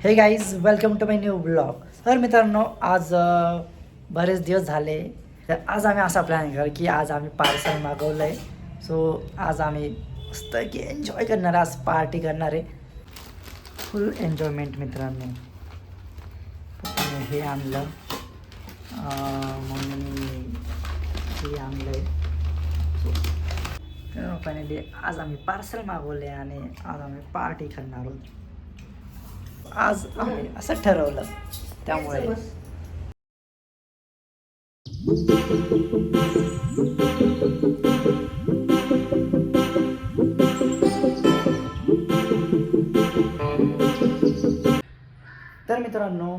हे guys welcome to my new blog. तर मित्रांनो आज बरेच दिवस झाले तर आज आम्ही असा प्लॅन केला की आज आम्ही पार्सल मागवलं आहे. सो आज आम्ही मस्त की एन्जॉय करणार आहे, आज पार्टी करणार आहे, फुल एन्जॉयमेंट मित्रांनो. पप्पाने हे आणलं, मम्मीने हे आणलं आहे. सो फायनली आज आम्ही पार्सल मागवले आणि आज आम्ही पार्टी करणार आहोत. आज आम्ही असं ठरवलं त्यामुळे तर मित्रांनो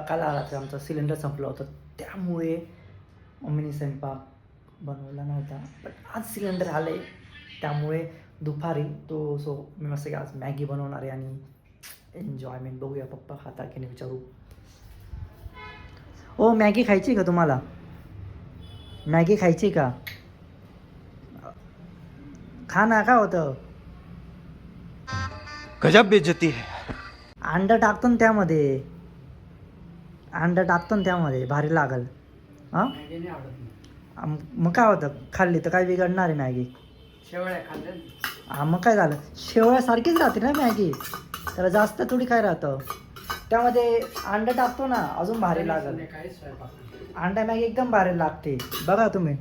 काल रात्री आमचा सिलेंडर संपला होता त्यामुळे मम्मीने स्वयंपाक बनवला नव्हता. पण आज सिलेंडर आले त्यामुळे दुपारी तो सो मी मस्त की आज मॅगी बनवणार आहे आणि एन्जॉयमेंट बघूया पप्पा खाता की नाही विचारू. ओ मॅगी खायची का तुम्हाला? मॅगी खायची का? खा ना. काय होतं? गजब बेइज्जती है. अंडा टाकतो ना त्यामध्ये, अंडा टाकतो ना त्यामध्ये, भारी लागल. हां मग काय होतं, खाल्ली तर काय बिघडणार आहे मॅगी? शेवळ्या खाल्ल्या. हां मग काय झालं, शेवळ्यासारखीच राहते ना मॅगी, त्याला जास्त थोडी काय राहतं. त्यामध्ये अंडा टाकतो ना अजून भारी लागल. अंडा मॅगी एकदम भारी लागते. बघा तुम्ही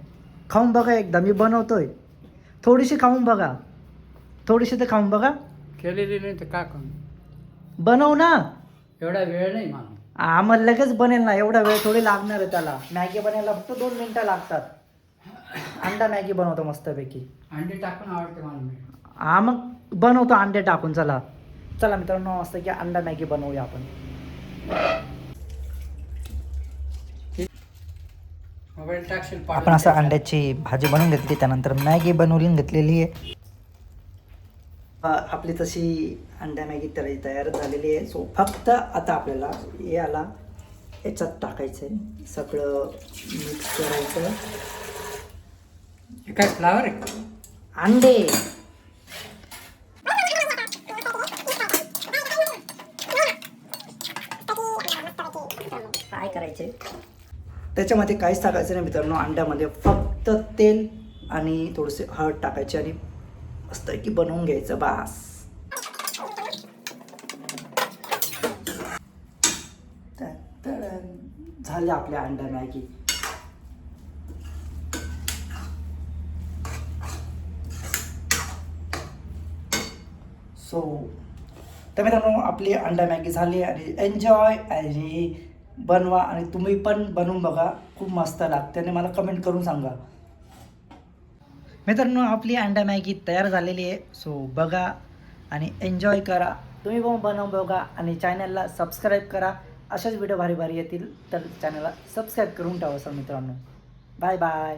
खाऊन बघा एकदा, मी बनवतोय. थोडीशी खाऊन बघा, थोडीशी तर खाऊन बघा. केलेली नाही तर का करू? बनव ना. एवढा वेळ नाही मला. आम्हाला लगेच बनेल ना, एवढा वेळ थोडी लागणार आहे त्याला. मॅगी बनायला फक्त 2 मिनिटं लागतात. अंडा मॅगी बनवतो मस्तपैकी. अंडे टाकून आवडते मला. मी हा मग बनवतो अंडे टाकून. चला चला मित्रांनो, मस्त की अंडा मॅगी बनवूया आपण. मोबाईल टाकशील आपण असं अंड्याची भाजी बनवून घेतली, त्यानंतर मॅगी बनवून घेतलेली आहे. आपली तशी अंडा मॅगी तयार झालेली आहे. सो फक्त आता आपल्याला याला याच्यात टाकायचं आहे, सगळं मिक्स करायचं. हे काय फ्लावर आहे? अंडे काय करायचे, त्याच्यामध्ये काहीच टाकायचं नाही मित्रांनो. अंड्यामध्ये फक्त तेल आणि थोडेसे हळद टाकायचे आणि मस्त की बनवून घ्यायचं बास. झाले आपल्या अंडा मॅगी. सो तर मित्रांनो आपली अंडा मॅगी झाली आणि एन्जॉय आणि बनवा आणि तुम्ही पण बनवून बघा, खूप मस्त लागते आणि मला कमेंट करून सांगा. मित्रांनो आपली अंडा मॅगी तयार झालेली आहे. सो बघा आणि एन्जॉय करा. तुम्ही पण बनवून बघा आणि चॅनलला सबस्क्राईब करा. अशाच व्हिडिओ भारी भारी येतील तर चॅनलला सबस्क्राईब करून ठेवा सर मित्रांनो. Bye bye.